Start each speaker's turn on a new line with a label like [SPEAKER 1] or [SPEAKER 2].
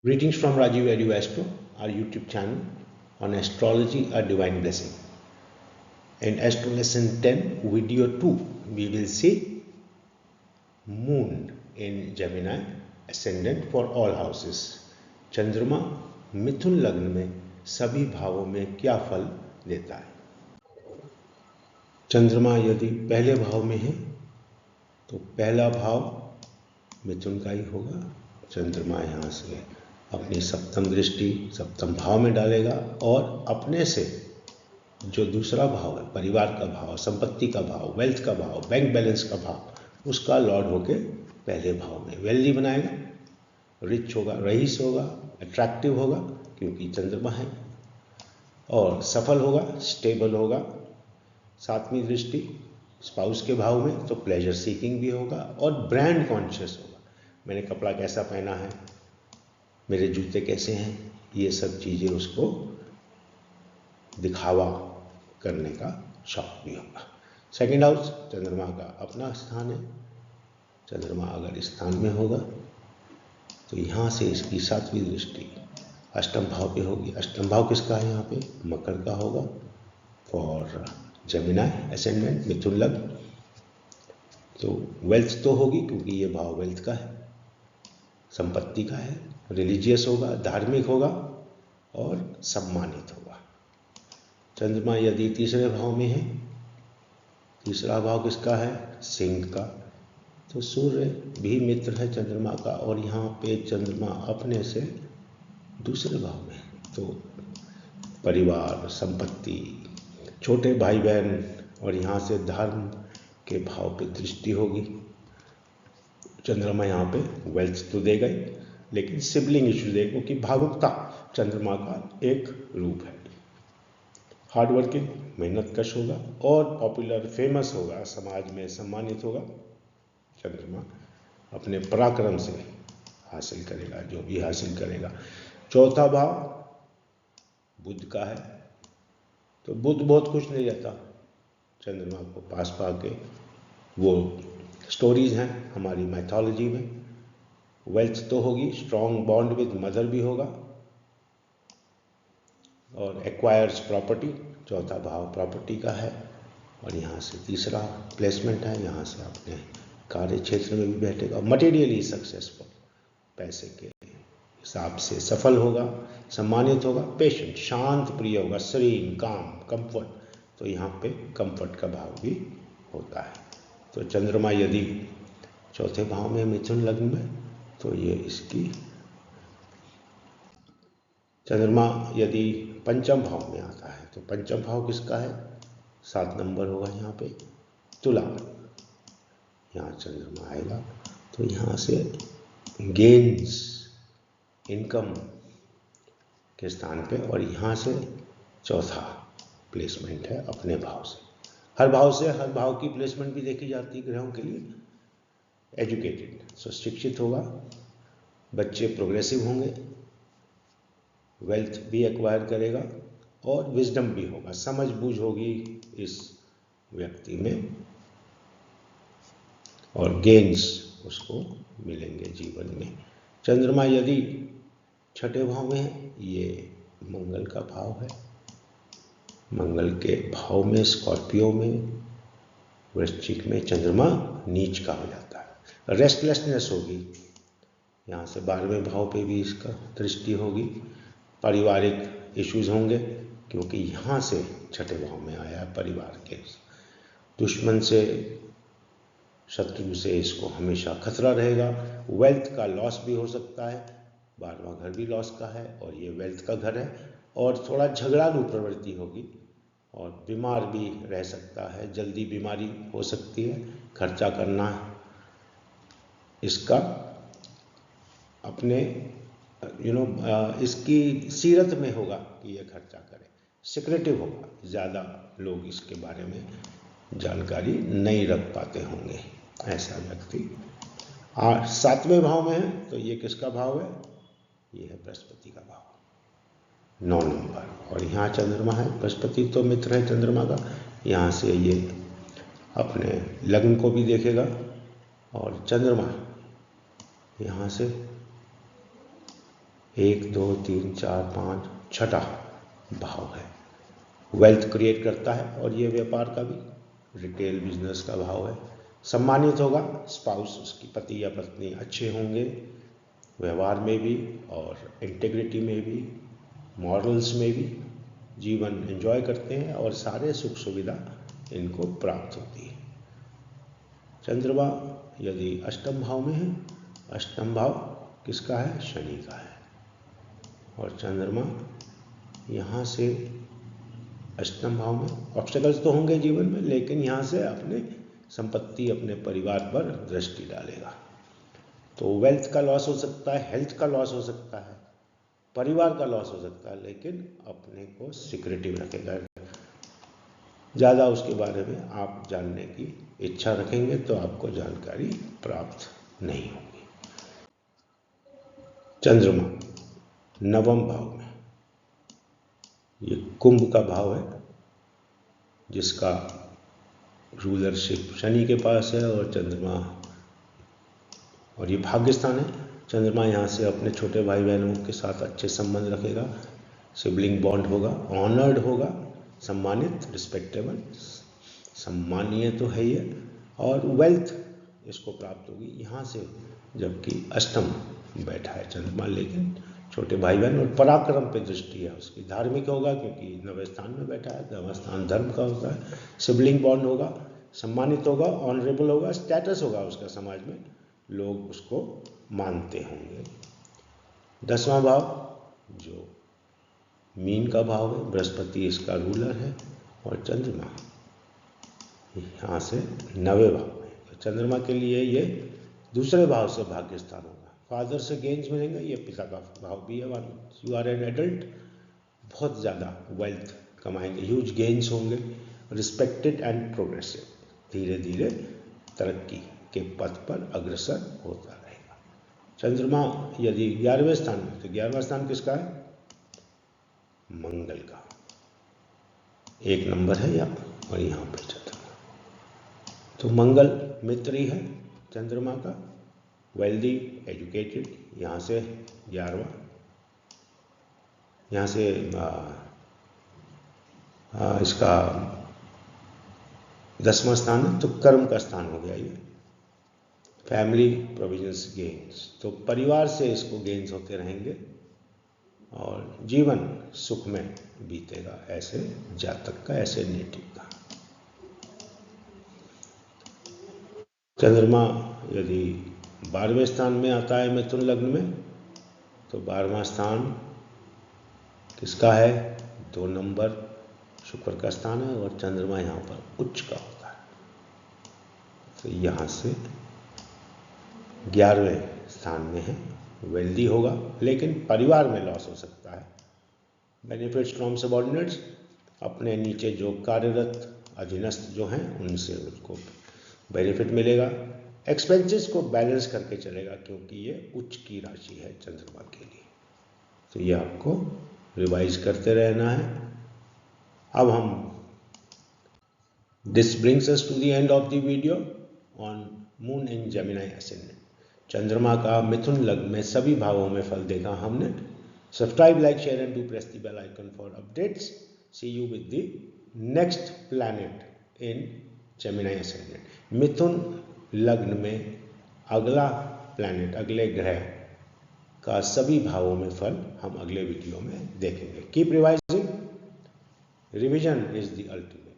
[SPEAKER 1] Greetings from Rajiv Edu Astro, our YouTube channel on astrology, a divine blessing. In Astro Lesson 10, Video 2, we will see Moon in Gemini, ascendant for all houses. चंद्रमा मिथुन लग्न में सभी भावों में क्या फल देता है? चंद्रमा यदि पहले भाव में है तो पहला भाव मिथुन का ही होगा। चंद्रमा यहाँ से अपनी सप्तम दृष्टि सप्तम भाव में डालेगा और अपने से जो दूसरा भाव है, परिवार का भाव, संपत्ति का भाव, वेल्थ का भाव, बैंक बैलेंस का भाव, उसका लॉर्ड होके पहले भाव में वेल्दी बनाएगा, रिच होगा, रईस होगा, अट्रैक्टिव होगा क्योंकि चंद्रमा है, और सफल होगा, स्टेबल होगा। सातवीं दृष्टि स्पाउस के भाव में तो प्लेजर सीकिंग भी होगा और ब्रांड कॉन्शियस होगा। मैंने कपड़ा कैसा पहना है, मेरे जूते कैसे हैं, ये सब चीज़ें उसको दिखावा करने का शौक भी होगा। सेकंड हाउस चंद्रमा का अपना स्थान है। चंद्रमा अगर इस स्थान में होगा तो यहाँ से इसकी सातवीं दृष्टि अष्टम भाव पे होगी। अष्टम भाव किसका है? यहाँ पे मकर का होगा फॉर जेमिनाई एसेंडेंट मिथुन लग्न। तो वेल्थ तो होगी क्योंकि ये भाव वेल्थ का है, संपत्ति का है, रिलीजियस होगा, धार्मिक होगा और सम्मानित होगा। चंद्रमा यदि तीसरे भाव में है, तीसरा भाव किसका है? सिंह का। तो सूर्य भी मित्र है चंद्रमा का और यहाँ पे चंद्रमा अपने से दूसरे भाव में है। तो परिवार, संपत्ति, छोटे भाई बहन और यहाँ से धर्म के भाव पे दृष्टि होगी। चंद्रमा यहाँ पे वेल्थ तो देगा ही, लेकिन सिबलिंग इश्यू देगा क्योंकि भावुकता चंद्रमा का एक रूप है। हार्ड वर्किंग, मेहनत कश होगा और पॉपुलर, फेमस होगा, समाज में सम्मानित होगा। चंद्रमा अपने पराक्रम से हासिल करेगा जो भी हासिल करेगा। चौथा भाव बुध का है, तो बुध बहुत खुश नहीं रहता चंद्रमा को पास पाके। वो स्टोरीज हैं हमारी मैथोलॉजी में। वेल्थ तो होगी, स्ट्रॉन्ग बॉन्ड विद मदर भी होगा और एक्वायर्स प्रॉपर्टी। चौथा भाव प्रॉपर्टी का है और यहाँ से तीसरा प्लेसमेंट है, यहाँ से अपने कार्य क्षेत्र में भी बैठेगा। मटेरियली सक्सेसफुल, पैसे के हिसाब से सफल होगा, सम्मानित होगा, पेशेंट, शांत प्रिय होगा, serene, काम, कंफर्ट। तो यहाँ पे कंफर्ट का भाव भी होता है। तो चंद्रमा यदि चौथे भाव में मिथुन लग्न में तो ये इसकी। चंद्रमा यदि पंचम भाव में आता है तो पंचम भाव किसका है? 7 नंबर होगा यहाँ पे तुला। यहाँ चंद्रमा आएगा तो यहाँ से गेन्स, इनकम के स्थान पे, और यहाँ से चौथा प्लेसमेंट है अपने भाव से। हर भाव से हर भाव की प्लेसमेंट भी देखी जाती है ग्रहों के लिए। एजुकेटेड, सो शिक्षित होगा, बच्चे प्रोग्रेसिव होंगे, वेल्थ भी एक्वायर करेगा और विजडम भी होगा, समझ बूझ होगी इस व्यक्ति में और गेन्स उसको मिलेंगे जीवन में। चंद्रमा यदि छठे भाव में है, ये मंगल का भाव है। मंगल के भाव में, स्कॉर्पियो में, वृश्चिक में चंद्रमा नीच का हो जाता है। रेस्टलेसनेस होगी, यहाँ से 12वें भाव पे भी इसका दृष्टि होगी। पारिवारिक इश्यूज होंगे क्योंकि यहाँ से छठे भाव में आया है। परिवार के दुश्मन से, शत्रु से इसको हमेशा खतरा रहेगा। वेल्थ का लॉस भी हो सकता है, 12वां घर भी लॉस का है और ये वेल्थ का घर है। और थोड़ा झगड़ालू प्रवृत्ति होगी और बीमार भी रह सकता है, जल्दी बीमारी हो सकती है। खर्चा करना इसका अपने इसकी सीरत में होगा कि ये खर्चा करे, सिक्रेटिव होगा, ज़्यादा लोग इसके बारे में जानकारी नहीं रख पाते होंगे ऐसा व्यक्ति। 7वें भाव में है तो ये किसका भाव है? ये है बृहस्पति का भाव, 9 नंबर। और यहाँ चंद्रमा है, बृहस्पति तो मित्र है चंद्रमा का। यहाँ से ये अपने लग्न को भी देखेगा और चंद्रमा यहाँ से 1 2 3 4 5 छठा भाव है, वेल्थ क्रिएट करता है और ये व्यापार का भी रिटेल बिजनेस का भाव है। सम्मानित होगा, स्पाउस उसकी पति या पत्नी अच्छे होंगे, व्यवहार में भी और इंटेग्रिटी में भी, मॉरल्स में भी जीवन एंजॉय करते हैं और सारे सुख सुविधा इनको प्राप्त होती है। चंद्रमा यदि अष्टम भाव में है, अष्टम भाव किसका है? शनि का है। और चंद्रमा यहाँ से अष्टम भाव में ऑब्स्टेकल्स तो होंगे जीवन में, लेकिन यहाँ से अपने संपत्ति, अपने परिवार पर दृष्टि डालेगा। तो वेल्थ का लॉस हो सकता है, हेल्थ का लॉस हो सकता है, परिवार का लॉस हो सकता है, लेकिन अपने को सिक्योरिटी में रखेगा। ज़्यादा उसके बारे में आप जानने की इच्छा रखेंगे तो आपको जानकारी प्राप्त नहीं होगी। चंद्रमा नवम भाव में, ये कुंभ का भाव है जिसका रूलरशिप शनि के पास है और चंद्रमा, और ये भाग्य स्थान है। चंद्रमा यहाँ से अपने छोटे भाई बहनों के साथ अच्छे संबंध रखेगा, सिबलिंग बॉन्ड होगा, ऑनर्ड होगा, सम्मानित, रिस्पेक्टेबल, सम्मानीय तो है ये, और वेल्थ इसको प्राप्त होगी यहाँ से, जबकि अष्टम बैठा है चंद्रमा, लेकिन छोटे भाई बहन और पराक्रम पे दृष्टि है उसकी। धार्मिक होगा क्योंकि नवें स्थान में बैठा है, नवां स्थान धर्म का होता है, सिबलिंग बॉन्ड होगा, सम्मानित होगा, ऑनरेबल होगा, स्टेटस होगा उसका समाज में, लोग उसको मानते होंगे। 10वां भाव जो मीन का भाव है, बृहस्पति इसका रूलर है और चंद्रमा यहाँ से 9वें भाव में। तो चंद्रमा के लिए ये दूसरे भाव से भाग्य स्थान होगा, फादर से गेन्स मिलेंगे, ये पिता का भाव भी है। यू आर एन एडल्ट, बहुत ज़्यादा वेल्थ कमाएंगे, ह्यूज गेन्स होंगे, रिस्पेक्टेड एंड प्रोग्रेसिव, धीरे धीरे तरक्की के पथ पर अग्रसर होता रहेगा। चंद्रमा यदि 11वें स्थान में, तो 11वां स्थान किसका है? मंगल का, 1 नंबर है यहाँ, और यहाँ पे चंद्रमा, तो मंगल मित्र ही है चंद्रमा का, वेल्दी, एजुकेटेड, यहाँ से 11वां, यहाँ से इसका 10वां स्थान है, तो कर्म का स्थान हो गया ये, फैमिली प्रोविजंस गेन्स, तो परिवार से इसको गेन्स होते रहेंगे और जीवन सुख में बीतेगा, ऐसे जातक का, ऐसे नेटिव का। चंद्रमा यदि 12वें स्थान में आता है मिथुन लग्न में, तो 12वां स्थान किसका है? 2 नंबर शुक्र का स्थान है और चंद्रमा यहाँ पर उच्च का होता है, तो यहाँ से 11वें स्थान में है, वेल्दी होगा, लेकिन परिवार में लॉस हो सकता है। बेनिफिट्स फ्रॉम सबऑर्डिनेट्स, अपने नीचे जो कार्यरत अधीनस्थ जो हैं उनसे उसको बेनिफिट मिलेगा। एक्सपेंसेस को बैलेंस करके चलेगा क्योंकि ये उच्च की राशि है चंद्रमा के लिए, तो ये आपको रिवाइज करते रहना है। अब हम this brings us to the end of the video on moon in Gemini ascendant. चंद्रमा का मिथुन लग्न में सभी भावों में फल देखा हमने। Subscribe, like, share and do press the bell icon for updates. See you with the next planet in Gemini ascendant. मिथुन लग्न में अगला प्लैनेट, अगले ग्रह का सभी भावों में फल हम अगले वीडियो में देखेंगे। Keep revising, revision is the ultimate.